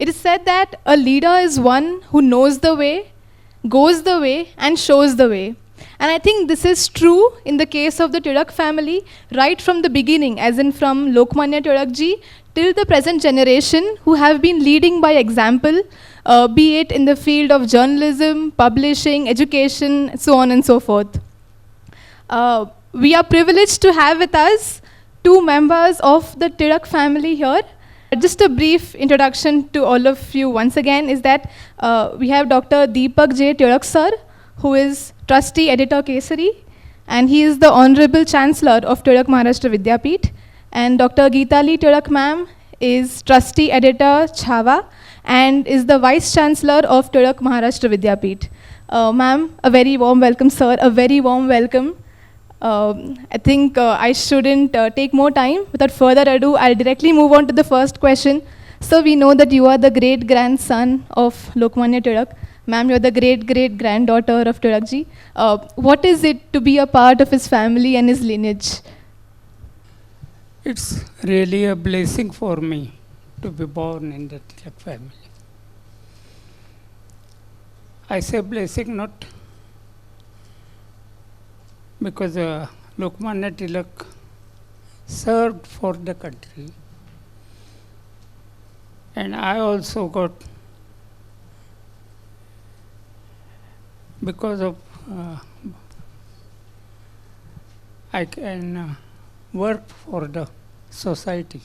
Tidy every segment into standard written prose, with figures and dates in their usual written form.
It is said that a leader is one who knows the way, goes the way, and shows the way. And I think this is true in the case of the Tilak family, right from the beginning, as in from Lokmanya Tilak ji till the present generation, who have been leading by example, be it in the field of journalism, publishing, education, so on and so forth. We are privileged to have with us two members of the Tilak family here. Just a brief introduction to all of you once again is that we have Dr. Deepak J. Tilak sir, who is Trustee Editor Kesari, and he is the Honorable Chancellor of Tilak Maharashtra Vidyapeeth. And Dr. Geetali Tilak ma'am is Trustee Editor Chhava and is the Vice-Chancellor of Tilak Maharashtra Vidyapeeth. Ma'am, a very warm welcome, sir, a very warm welcome. I think I shouldn't take more time. Without further ado, I'll directly move on to the first question. So we know that you are the great-grandson of Lokmanya Tilak. Ma'am, you're the great-great-granddaughter of Tilak ji. What is it to be a part of his family and his lineage? It's really a blessing for me to be born in the Tilak family. I say blessing not because Lokmanya Tilak served for the country, and I also got, because of I can work for the society.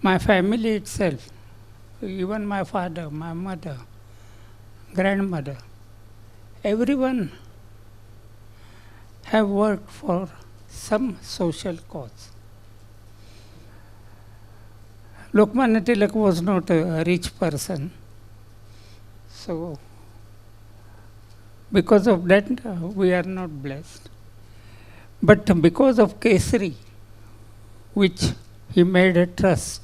My family itself, even my father, my mother, grandmother, everyone have worked for some social cause. Lokmanya Tilak was not a rich person, so because of that we are not blessed. But because of Kesari, which he made a trust,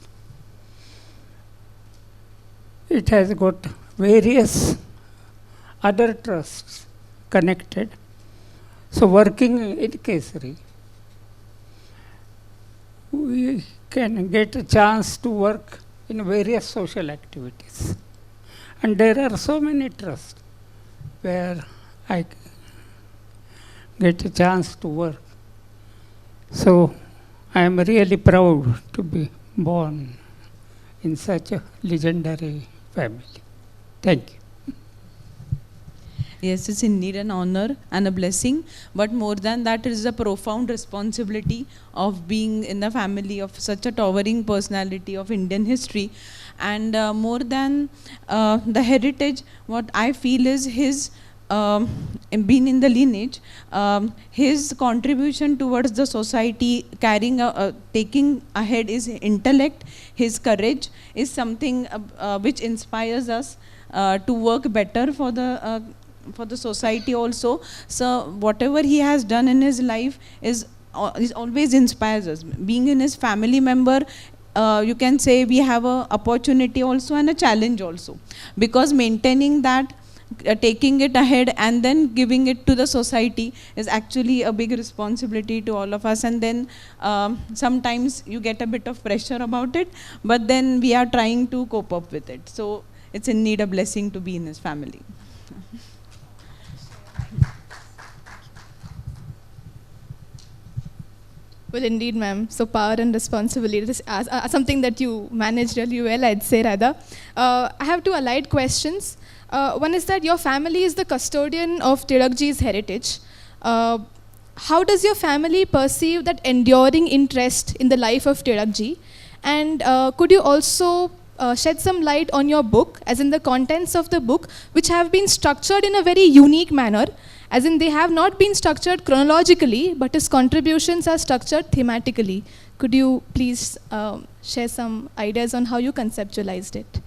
it has got various other trusts connected. So working in Kesari, we can get a chance to work in various social activities. And there are so many trusts where I get a chance to work. So I am really proud to be born in such a legendary family. Thank you. Yes, it's indeed an honor and a blessing, but more than that, it is a profound responsibility of being in the family of such a towering personality of Indian history. And more than the heritage, what I feel is his being in the lineage, his contribution towards the society, taking ahead his intellect, his courage is something which inspires us to work better for the society also. So whatever he has done in his life is always inspires us. Being in his family member, you can say we have an opportunity also and a challenge also, because maintaining that, taking it ahead and then giving it to the society is actually a big responsibility to all of us. And then sometimes you get a bit of pressure about it, but then we are trying to cope up with it. So it's indeed a blessing to be in his family. Well, indeed, ma'am. So power and responsibility is something that you manage really well, I'd say rather. I have two allied questions. One is that your family is the custodian of Tilakji's heritage. How does your family perceive that enduring interest in the life of Tilakji? And could you also shed some light on your book, as in the contents of the book, which have been structured in a very unique manner, as in they have not been structured chronologically, but his contributions are structured thematically. Could you please share some ideas on how you conceptualized it?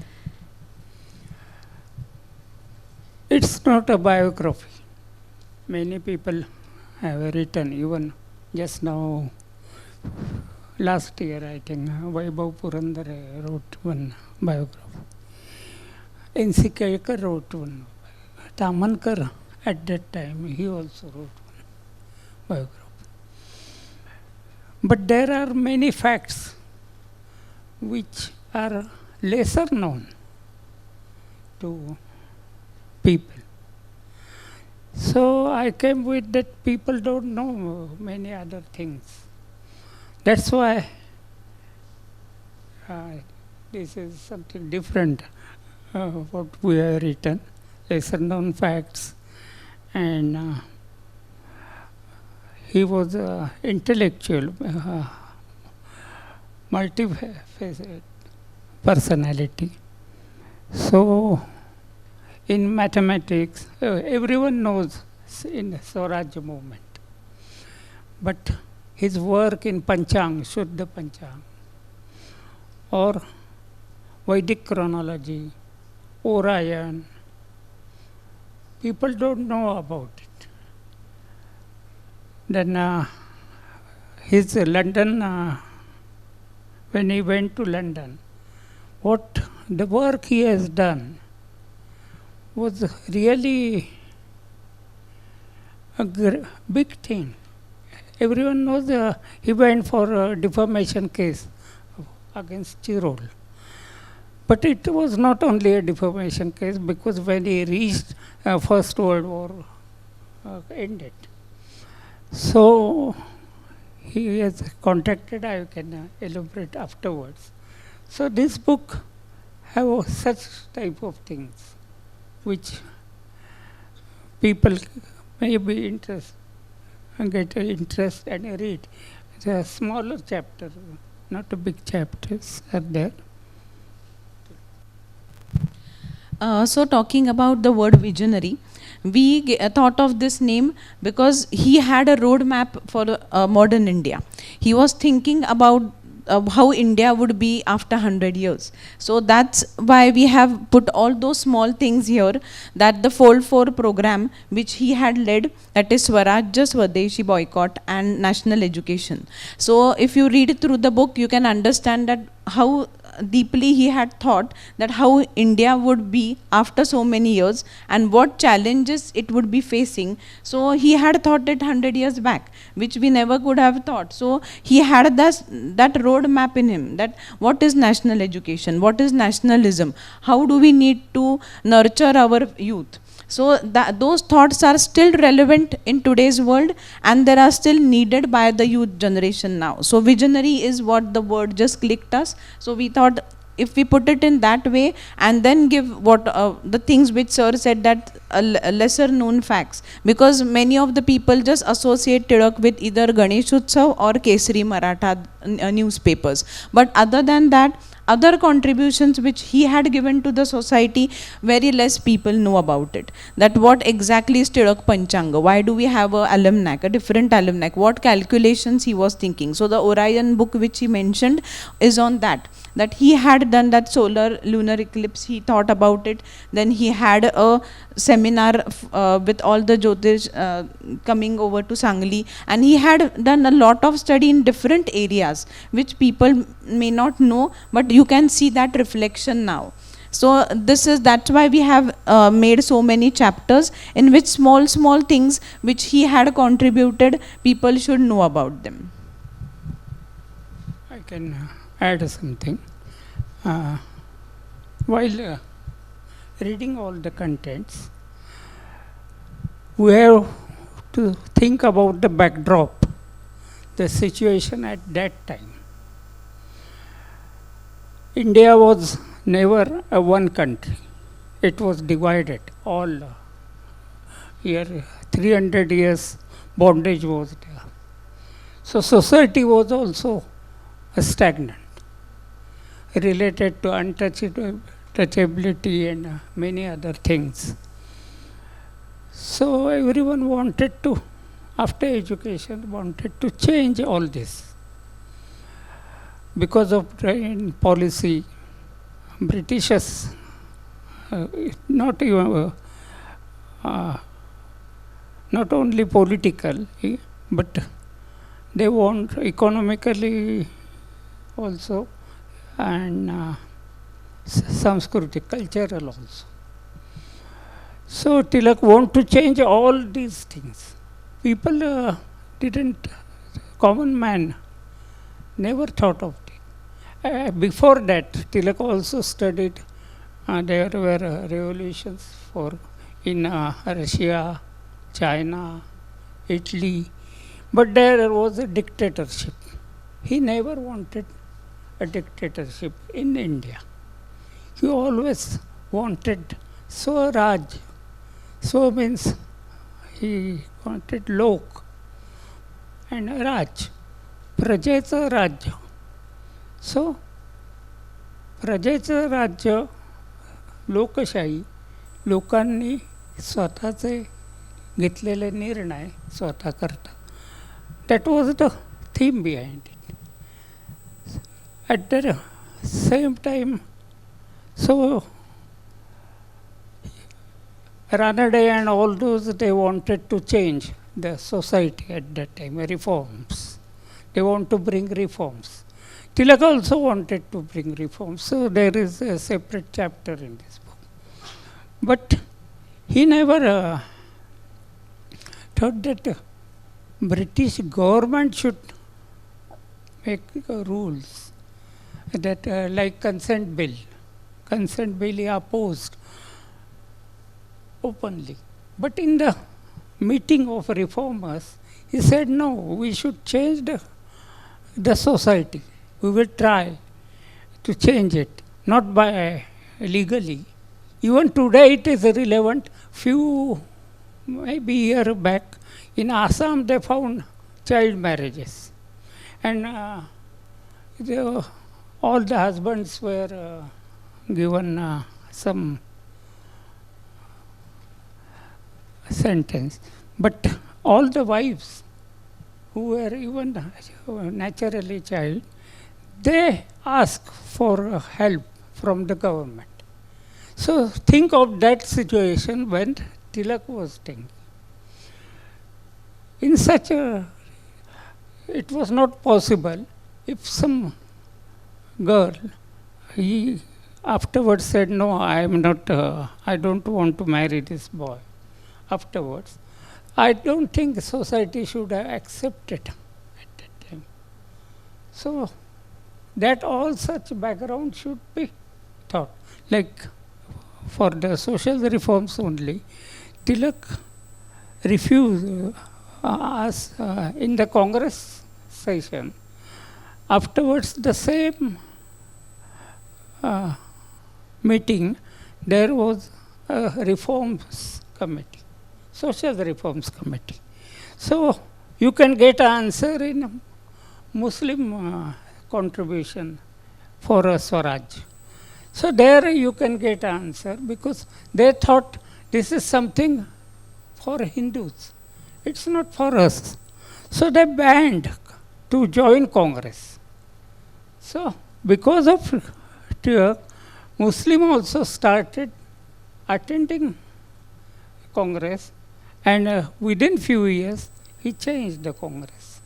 It's not a biography. Many people have written, even just now, last year I think, Vaibhav Purandare wrote one biography. N.C. Kelkar wrote one. Tamankar, at that time, he also wrote one biography. But there are many facts which are lesser known to people. So I came with that people don't know many other things. That's why this is something different what we have written, lesser known facts. And he was an intellectual, multifaceted personality. So in mathematics, everyone knows in the Swaraj movement. But his work in Panchang, Shuddha Panchang, or Vedic chronology, Orion, people don't know about it. Then his London, when he went to London, what the work he has done was really a big thing. Everyone knows he went for a defamation case against Chirol. But it was not only a defamation case, because when he reached First World War ended. So he has contacted, I can elaborate afterwards. So this book have such type of things which people may be interested and get interest and read. It's a smaller chapter, not a big chapters are there. So talking about the word visionary, we thought of this name because he had a roadmap for modern India. He was thinking about how India would be after 100 years. So that's why we have put all those small things here, that the Fold 4 program which he had led, that is Swarajya, Swadeshi boycott and national education. So if you read through the book, you can understand that how deeply he had thought that how India would be after so many years and what challenges it would be facing. So he had thought it 100 years back, which we never could have thought. So he had that road map in him, that what is national education, what is nationalism, how do we need to nurture our youth. So those thoughts are still relevant in today's world, and they are still needed by the youth generation now. So visionary is what the word just clicked us. So we thought if we put it in that way and then give what the things which sir said, that lesser known facts, because many of the people just associate Tilak with either Ganesh Utsav or Kesari Maratha newspapers. But other than that, other contributions which he had given to the society, very less people know about it. That what exactly is Tilak Panchanga? Why do we have a almanac, a different almanac? What calculations he was thinking? So the Orion book which he mentioned is on that he had done that solar lunar eclipse, he thought about it. Then he had a seminar with all the Jyotish coming over to Sangli, and he had done a lot of study in different areas which people may not know, but you can see that reflection now. So that's why we have made so many chapters in which small things which he had contributed, people should know about them. I can add something. While reading all the contents, we have to think about the backdrop, the situation at that time. India was never a one country. It was divided. All here 300 years bondage was there. So society was also stagnant, related to untouchability and many other things. So everyone wanted to, after education, wanted to change all this. Because of policy, Britishers, not even, not only political, but they want economically also, and Sanskritic, cultural also. So Tilak want to change all these things. People didn't, common man never thought of it. Before that, Tilak also studied. There were revolutions in Russia, China, Italy, but there was a dictatorship. He never wanted a dictatorship in India. He always wanted Swaraj. So means he wanted Lok and Raj, Prajecha Rajya. So, प्रजेचं राज्य लोकशाही लोकांनी स्वतःचे घेतलेले निर्णय स्वतः करता. That was the theme behind it. At the same time, so Ranade and all those, they wanted to change the society at that time, reforms. They want to bring reforms. Tilak also wanted to bring reforms, so there is a separate chapter in this book. But he never thought that British government should make rules that like consent bill. Consent bill he opposed openly. But in the meeting of reformers, he said, no, we should change the society. We will try to change it, not by legally. Even today it is relevant. Few, maybe year back, in Assam they found child marriages. And all the husbands were given some sentence. But all the wives who were even naturally child, they ask for help from the government. So think of that situation when Tilak was thinking. In such a, it was not possible if some girl, he afterwards said, no, I am not, I don't want to marry this boy. Afterwards, I don't think society should have accepted at that time. So that all such background should be thought. Like for the social reforms only, Tilak refused in the Congress session. Afterwards, the same meeting, there was a reforms committee, social reforms committee. So you can get an answer in Muslim contribution for a Swaraj. So there you can get an answer because they thought this is something for Hindus. It's not for us. So they banned to join Congress. So because of Tilak, Muslim also started attending Congress, and within few years he changed the Congress.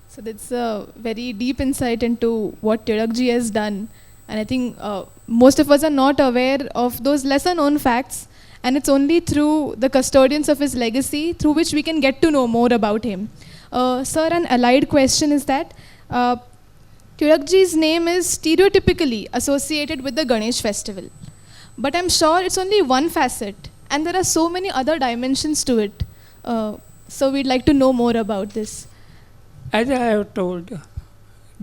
So that's a very deep insight into what Tilak ji has done. And I think most of us are not aware of those lesser known facts. And it's only through the custodians of his legacy through which we can get to know more about him. Sir, an allied question is that Tilak ji's name is stereotypically associated with the Ganesh festival. But I'm sure it's only one facet. And there are so many other dimensions to it. So we'd like to know more about this. As I have told,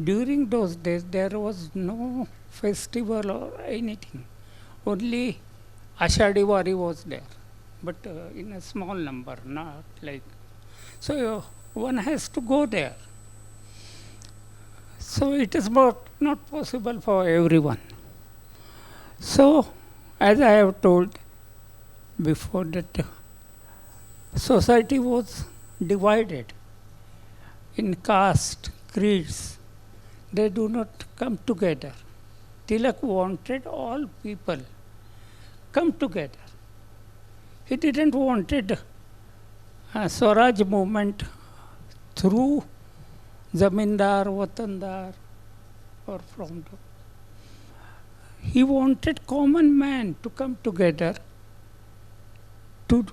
during those days there was no festival or anything. Only Ashadi Wari was there, but in a small number, not like. So one has to go there. So it is not possible for everyone. So as I have told before, that society was divided in caste, creeds. They do not come together. Tilak wanted all people come together. He didn't wanted a Swaraj movement through Zamindar, Watandar, or from the. He wanted common man to come together to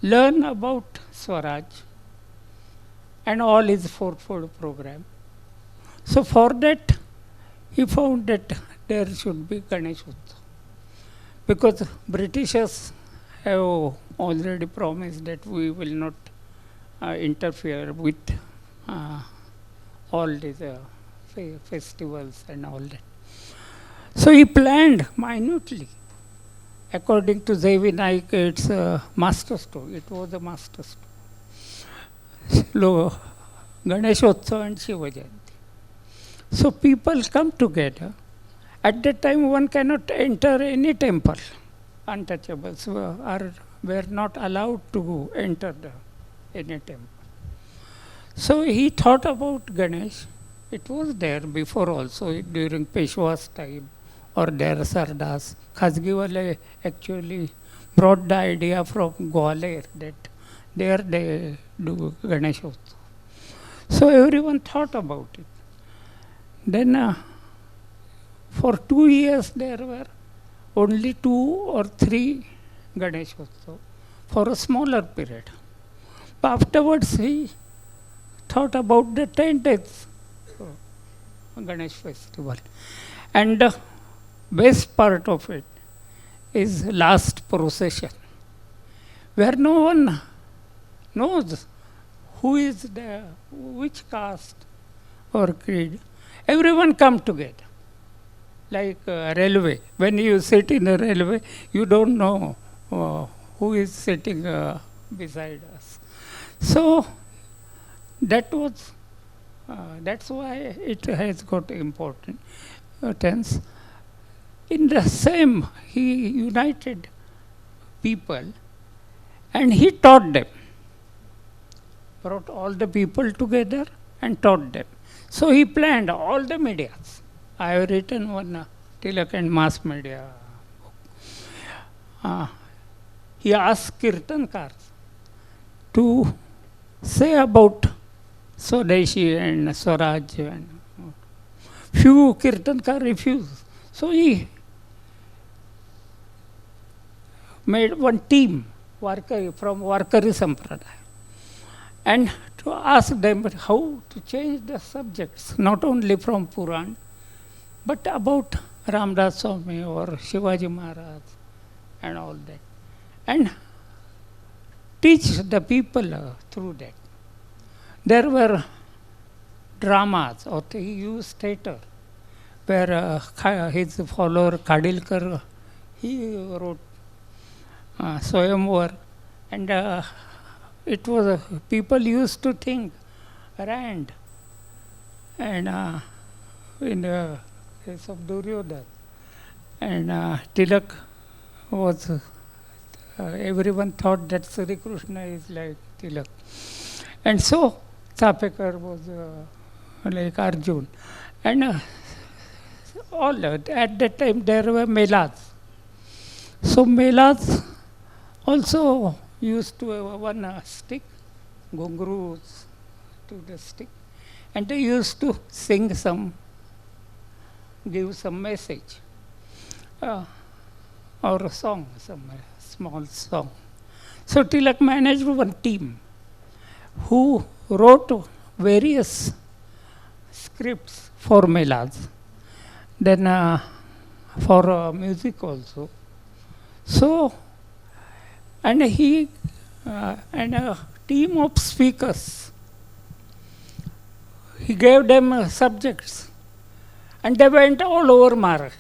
learn about Swaraj and all his fourfold program. So for that, he found that there should be Ganesh Utsav. Because Britishers have already promised that we will not interfere with all these festivals and all that. So he planned minutely. According to J.V. Naik, it's a master stroke. It was a master stroke. Ganesh Utsav and Shiva Jayanti. So people come together. At that time, one cannot enter any temple. Untouchables were not allowed to enter any temple. So he thought about Ganesh. It was there before also, during Peshwa's time, or their Sardas. Khasgiwale actually brought the idea from Gwalior that there they do Ganesh Utsav. So everyone thought about it. Then for 2 years there were only 2 or 3 Ganesh Utsav for a smaller period. But afterwards he thought about the 10 days Ganesh festival. And the best part of it is last procession, where no one knows who is the, which caste or creed. Everyone come together. Like railway. When you sit in a railway, you don't know who is sitting beside us. So that was, that's why it has got importance. In the same, he united people and he taught them. Brought all the people together and taught them. So he planned all the medias. I have written one Tilak and mass media book. He asked Kirtankars to say about Swadeshi and Swaraj, and few Kirtankar refused. So he made one team from Varkari Sampradaya and to ask them how to change the subjects, not only from Puran, but about Ramdas Swami or Shivaji Maharaj and all that. And teach the people through that. There were dramas, or he used theatre, where his follower Kadilkar, he wrote Swayamvar, and it was, people used to think Rand, and in the case of Duryodhana, and Tilak was, everyone thought that Sri Krishna is like Tilak. And so Chapekar was like Arjun. And all at that time there were melas. So melas also used to have one stick, gungrus to the stick, and they used to sing some, give some message, or a song, some small song. So Tilak managed one team who wrote various scripts for melas, then for music also. So, and he and a team of speakers, he gave them subjects, and they went all over Maharashtra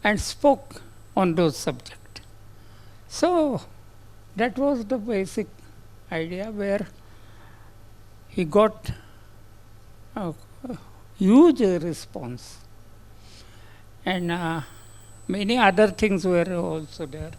and spoke on those subjects. So that was the basic idea, where he got a huge response, and many other things were also there.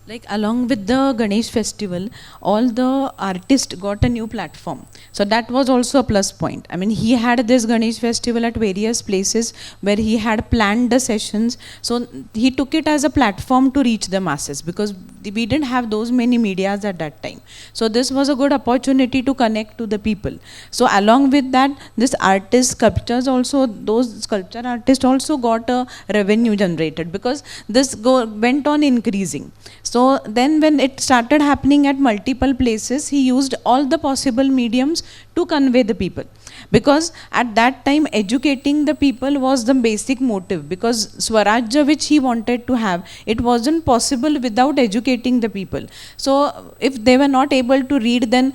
Like along with the Ganesh festival, all the artists got a new platform. So that was also a plus point. I mean, he had this Ganesh festival at various places where he had planned the sessions. So he took it as a platform to reach the masses, because we didn't have those many medias at that time. So this was a good opportunity to connect to the people. So along with that, this artist sculptures also, those sculpture artists also got a revenue generated, because this went on increasing. So So then when it started happening at multiple places, he used all the possible mediums to convey the people. Because at that time, educating the people was the basic motive, because Swarajya which he wanted to have, it wasn't possible without educating the people. So if they were not able to read, then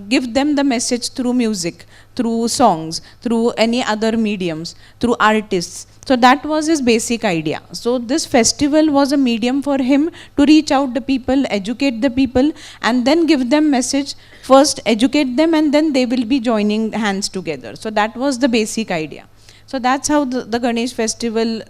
give them the message through music, through songs, through any other mediums, through artists. So that was his basic idea. So this festival was a medium for him to reach out the people, educate the people, and then give them message. First educate them, and then they will be joining hands together. So that was the basic idea. So that's how the Ganesh festival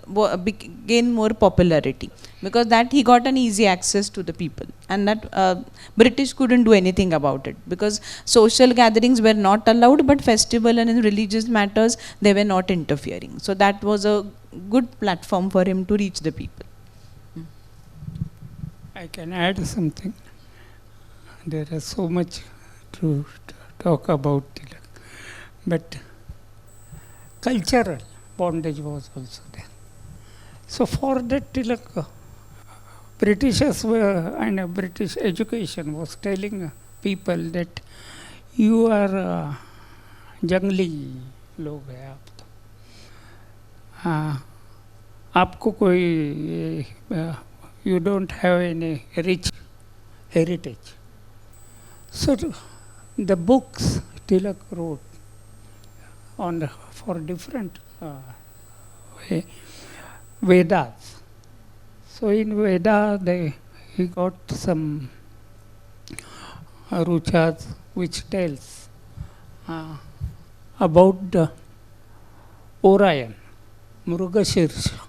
gained more popularity, because that he got an easy access to the people, and that British couldn't do anything about it, because social gatherings were not allowed, but festival and in religious matters they were not interfering. So that was a good platform for him to reach the people. I can add something. There is so much to talk about Tilak, but cultural bondage was also there. So for that Tilak, Britishers were, and British education was telling people that you are जंगली लोग हैं आप तो, आपको कोई you don't have any rich heritage. So the books Tilak wrote on for different Vedas. So in Veda he got some ruchas which tells about the Orion, Mrugashirsha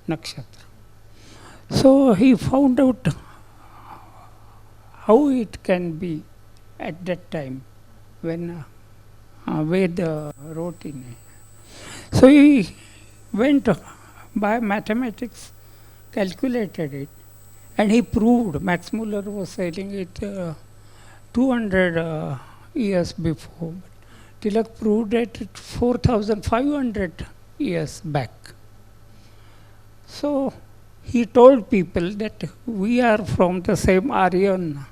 Nakshatra. So he found out how it can be at that time when Veda wrote in it. So he went by mathematics, calculated it, and he proved. Max Muller was saying it 200 years before. Tilak proved it 4,500 years back. So he told people that we are from the same Aryan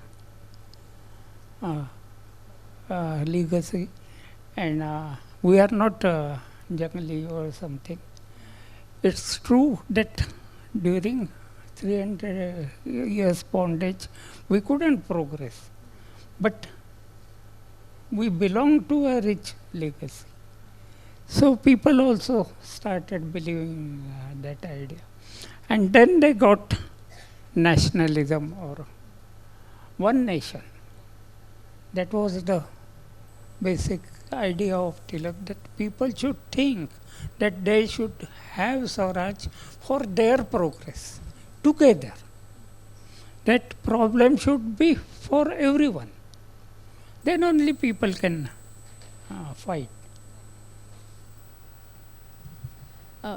legacy, and we are not Jangali or something. It's true that during 300 years bondage, we couldn't progress, but we belong to a rich legacy. So people also started believing that idea. And then they got nationalism or one nation. That was the basic idea of Tilak, that people should think that they should have Swaraj for their progress together. That problem should be for everyone. Then only people can fight.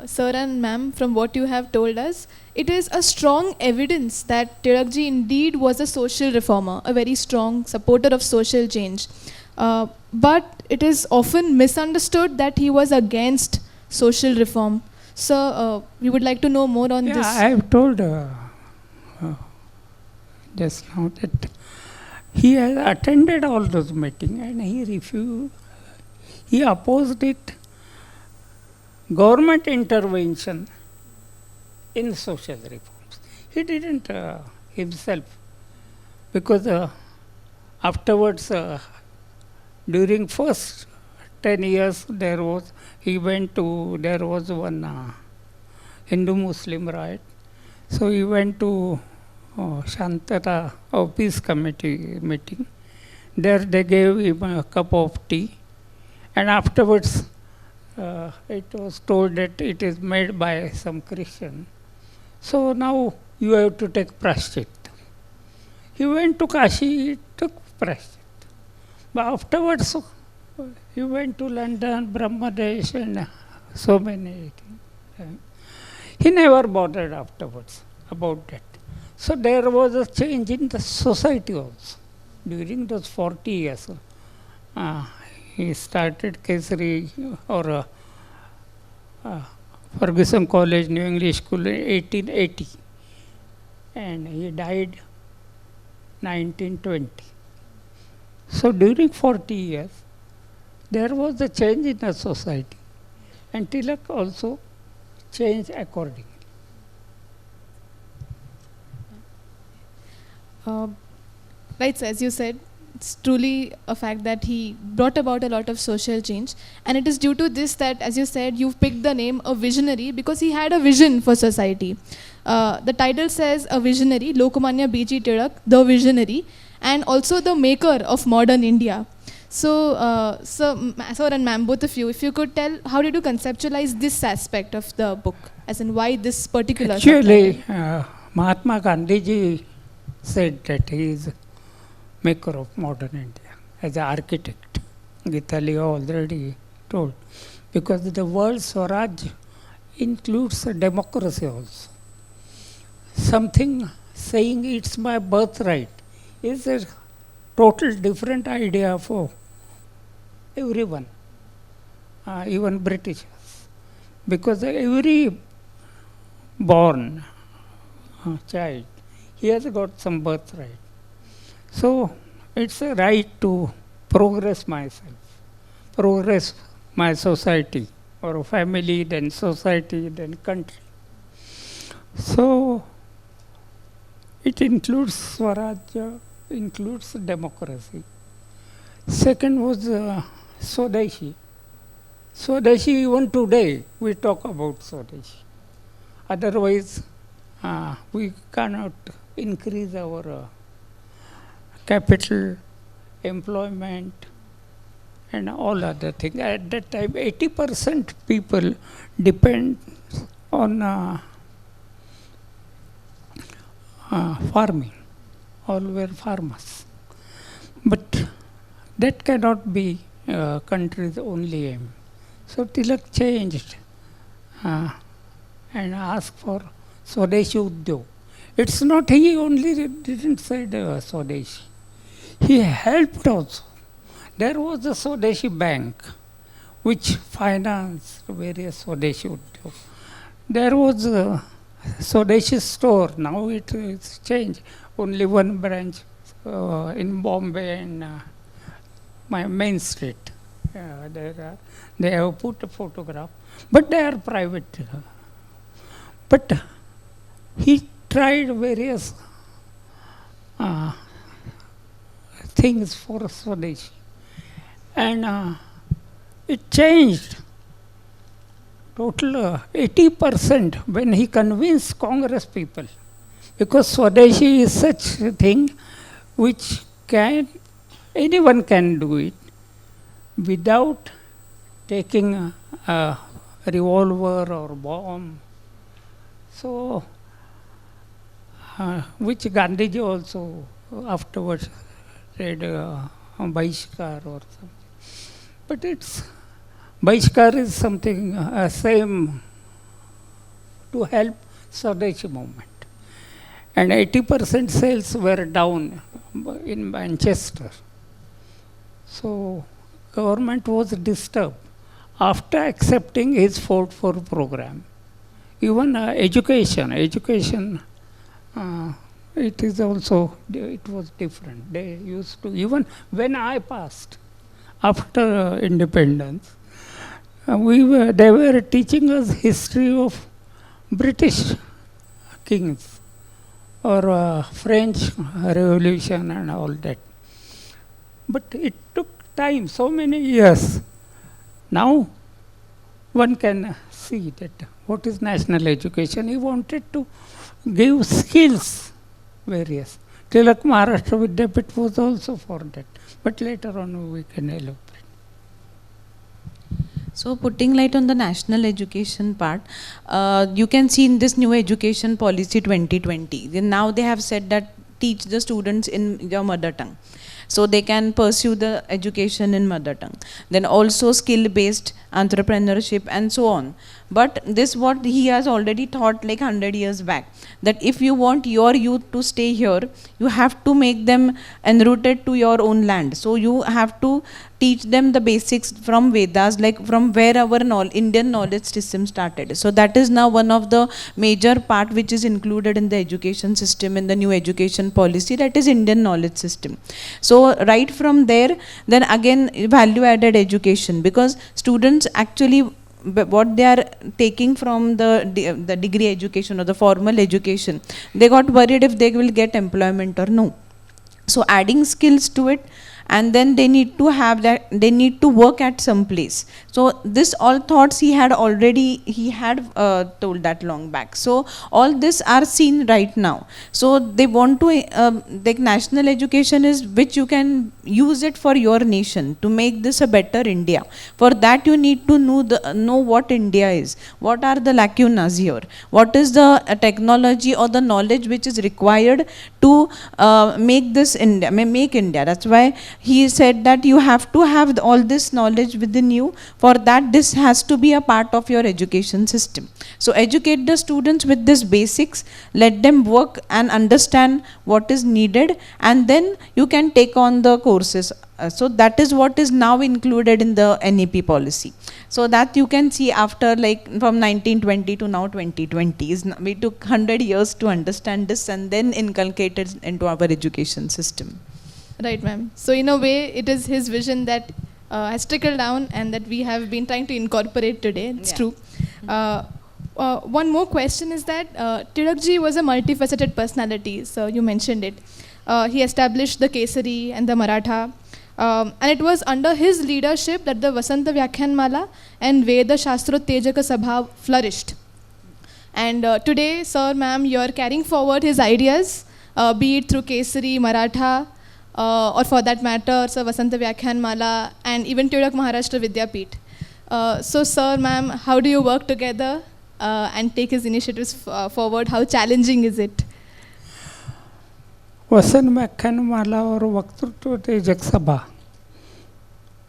Sir and ma'am, from what you have told us, it is a strong evidence that Tilakji indeed was a social reformer, a very strong supporter of social change. But it is often misunderstood that he was against social reform. Sir, we would like to know more on this. I have told just now that he has attended all those meetings and he refused, he opposed it. Government intervention in social reforms. He didn't himself, because afterwards, during first 10 years, there was one Hindu-Muslim riot. So he went to Shantata or Peace Committee meeting. There they gave him a cup of tea, and afterwards it was told that it is made by some Christian. So now you have to take prashchit. He went to Kashi, he took prashchit. But afterwards he went to London, Brahmadesh, and so many things. He never bothered afterwards about that. So there was a change in the society also. During those 40 years, he started Kesari or Ferguson College, New English School in 1880. and he died 1920. So during 40 years, there was a change in the society, and Tilak also changed accordingly. Right, so as you said, it's truly a fact that he brought about a lot of social change, and it is due to this that, as you said, you've picked the name a visionary because he had a vision for society. The title says a visionary, Lokmanya Tilak, the visionary, and also the maker of modern India. So, sir and ma'am, both of you, if you could tell, how did you conceptualize this aspect of the book, as in why this particular Actually, Mahatma Gandhi ji said that he is maker of modern India as an architect. Geetali already told, because the word Swaraj includes a democracy also. Something saying it's my birthright is a total different idea for everyone, even Britishers, because every born child, he has got some birthright. So it's a right to progress myself, progress my society, or family, then society, then country. So it includes Swaraj, includes democracy. Second was Swadeshi. Swadeshi, even today we talk about Swadeshi. Otherwise, we cannot increase our capital, employment, and all other things. At that time, 80% people depend on farming. All were farmers. But that cannot be country's only aim. So Tilak changed and asked for Swadeshi Udyog. It's not he only didn't say Swadeshi. He helped also. There was a Swadeshi bank which financed various Swadeshi Udyog. There was a Swadeshi store. Now it is changed. Only one branch in Bombay and my main street. They have put a photograph, but they are private. But he tried various things for Swadeshi, and it changed. Total 80% when he convinced Congress people, because Swadeshi is such a thing which anyone can do it without taking a revolver or bomb. So, which Gandhiji also afterwards read Bahishkar or something. But Bahishkar is something same to help Swadeshi movement. And 80% sales were down in Manchester. So government was disturbed after accepting his 4-4 program. Even education, it is also, it was different. They used to, even when I passed after independence, they were teaching us history of British kings or French Revolution and all that. But it took time, so many years. Now one can see that what is national education. He wanted to give skills, various. Tilak Maharashtra Vidyapeeth was also for that. But later on we can elaborate. So putting light on the national education part, you can see in this new education policy 2020, now they have said that teach the students in your mother tongue. so they can pursue the education in mother tongue. Then also skill based entrepreneurship and so on. But this what he has already taught like 100 years back, that if you want your youth to stay here, you have to make them enrooted to your own land. So you have to teach them the basics from Vedas, like from where our Indian knowledge system started. So that is now one of the major part which is included in the education system, in the new education policy, that is Indian knowledge system. So right from there, then again value added education, because students actually what they are taking from the degree education or the formal education, they got worried if they will get employment or no. So adding skills to it, and then they need to have that, they need to work at some place. So this all thoughts he had told that long back. So all this are seen right now. So they want to the national education is which you can use it for your nation to make this a better India. For that you need to know what India is, what are the lacunas here, what is the technology or the knowledge which is required to make this India, make India. That's why he said that you have to have all this knowledge within you. For that, this has to be a part of your education system. So educate the students with this basics, let them work and understand what is needed, and then you can take on the courses. So that is what is now included in the NEP policy. So that you can see after like from 1920 to now 2020, we took 100 years to understand this and then inculcate it into our education system. Right, ma'am. So in a way, it is his vision that has trickled down and that we have been trying to incorporate today. It's true. One more question is that Tilakji was a multifaceted personality, so you mentioned it. He established the Kesari and the Maratha. And it was under his leadership that the Vasanta Vyakhyanmala and Veda Shastrotejaka Sabha flourished. And today, sir, ma'am, you are carrying forward his ideas, be it through Kesari, Maratha, or for that matter, Sir Vasanta Vyakhyanmala, and even Tilak Maharashtra Vidyapeeth. So, sir, ma'am, how do you work together and take his initiatives forward? How challenging is it? Vasanta Vyakhyanmala और वक्तृत्व तेजक सभा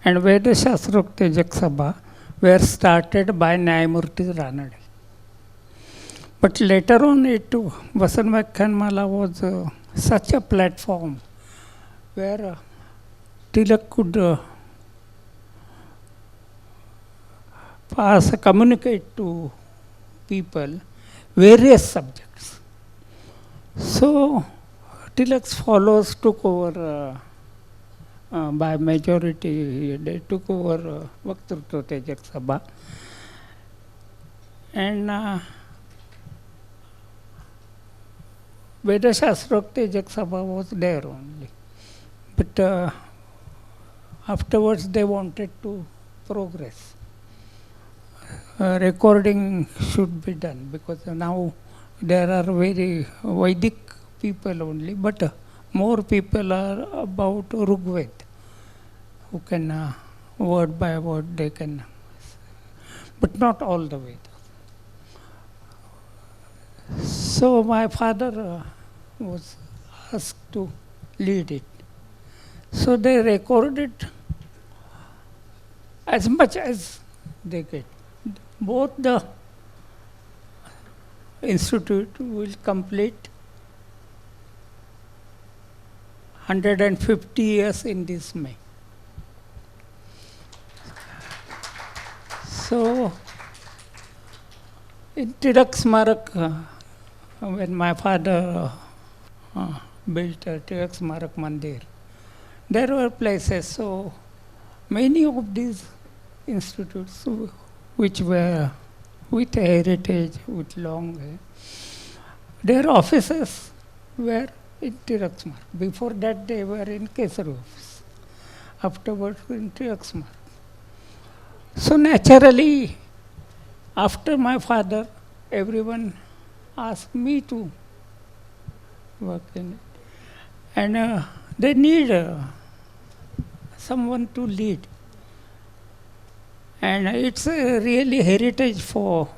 and Veda Shastrok Tejak Sabha were started by Nyayamurti Ranade. But later on, Vasanta Vyakhyanmala was such a platform where Tilak could communicate to people various subjects. So Tilak's followers took over by majority. They took over Vaktruta Tejak Sabha, and Veda Shastrok Tejak Sabha was there only. But afterwards they wanted to progress. Recording should be done because now there are very Vedic people only, but more people are about Rigved, who can word by word they can, but not all the way. So my father was asked to lead it. So they recorded as much as they get. Both the institute will complete 150 years in this May. So in Tilak Smarak, when my father built a Tilak Smarak Mandir, there were places, so many of these institutes which were with heritage, with long, their offices were in Tilak Smarak. Before that they were in Kesari office, afterwards in Tilak Smarak. So naturally, after my father, everyone asked me to work in it. And they need someone to lead. And it's really heritage for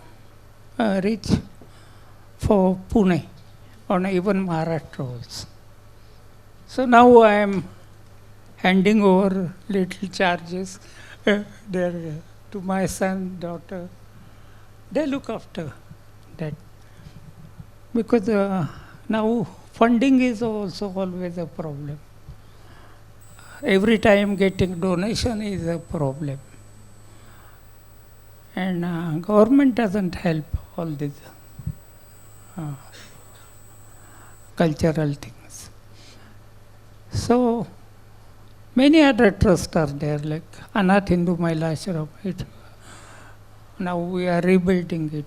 rich for Pune or even Maharashtra also. So now I am handing over little charges there to my son, daughter. They look after that. Because now funding is also always a problem. Every time getting donation is a problem. And government doesn't help all these cultural things. So many other trusts are there, like Anath Hindu Mahila Ashram. Now we are rebuilding it.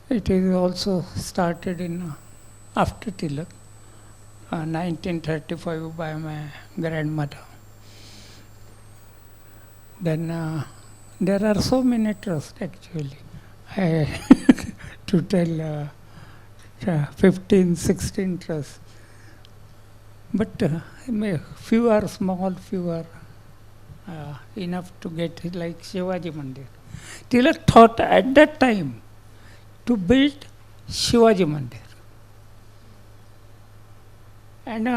It is also started in after Tilak, 1935 by my grandmother. Then there are so many trusts actually. To tell 15, 16 trusts. But few are small, few are enough to get it, like Shivaji Mandir. Tilak thought at that time to build Shivaji Mandir. And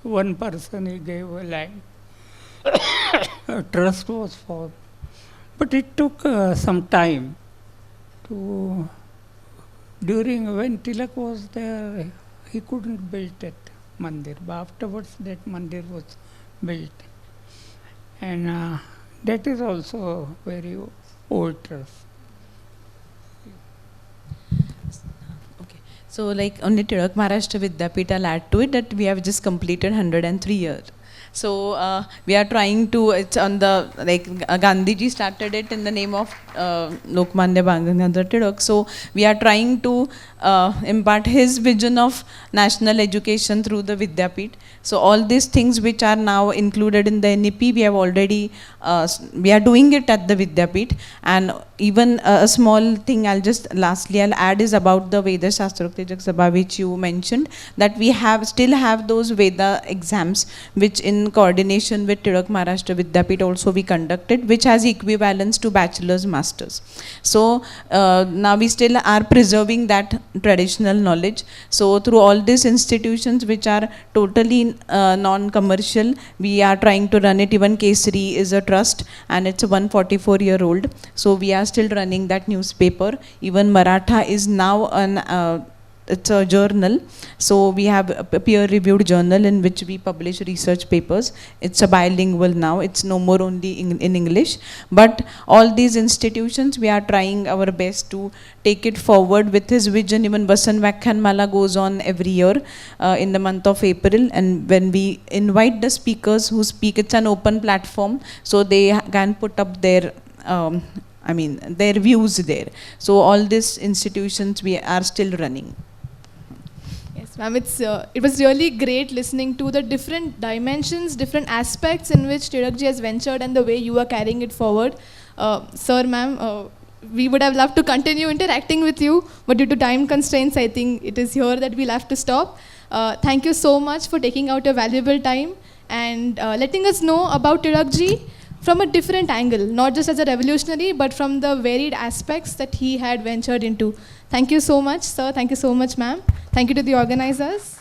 one person, he gave a land. A trust was formed. But it took some time to, during when Tilak was there, he couldn't build that mandir. But afterwards that mandir was built. And that is also very old trust. Okay. So like only Tilak Maharashtra Vidyapeeth, I'll add to it that we have just completed 103 years. So we are trying to, it's on the, like Gandhiji started it in the name of Lokmanya Tilak. So we are trying to impart his vision of national education through the Vidyapeeth. So all these things which are now included in the NEP, we have already, we are doing it at the Vidyapeeth. And even a small thing lastly I'll add is about the Veda Shastrokta Sabha, which you mentioned, that we still have those Veda exams, which in coordination with Tilak Maharashtra Vidyapeeth also we conducted, which has equivalence to bachelor's masters. So now we still are preserving that traditional knowledge. So through all these institutions which are totally non-commercial, we are trying to run it. Even Kesari is a trust and it's a 144-year-old. So we are still running that newspaper. Even Maratha is now an it's a journal. So we have a peer-reviewed journal in which we publish research papers. It's a bilingual now. It's no more only in English. But all these institutions, we are trying our best to take it forward with his vision. Even Vasan Mala goes on every year in the month of April. And when we invite the speakers who speak, it's an open platform. So they can put up their their views there. So all these institutions we are still running. Yes, ma'am, it was really great listening to the different dimensions, different aspects in which Tilakji has ventured and the way you are carrying it forward. Sir, ma'am, we would have loved to continue interacting with you, but due to time constraints, I think it is here that we'll have to stop. Thank you so much for taking out your valuable time and letting us know about Tilakji from a different angle, not just as a revolutionary, but from the varied aspects that he had ventured into. Thank you so much, sir. Thank you so much, ma'am. Thank you to the organizers.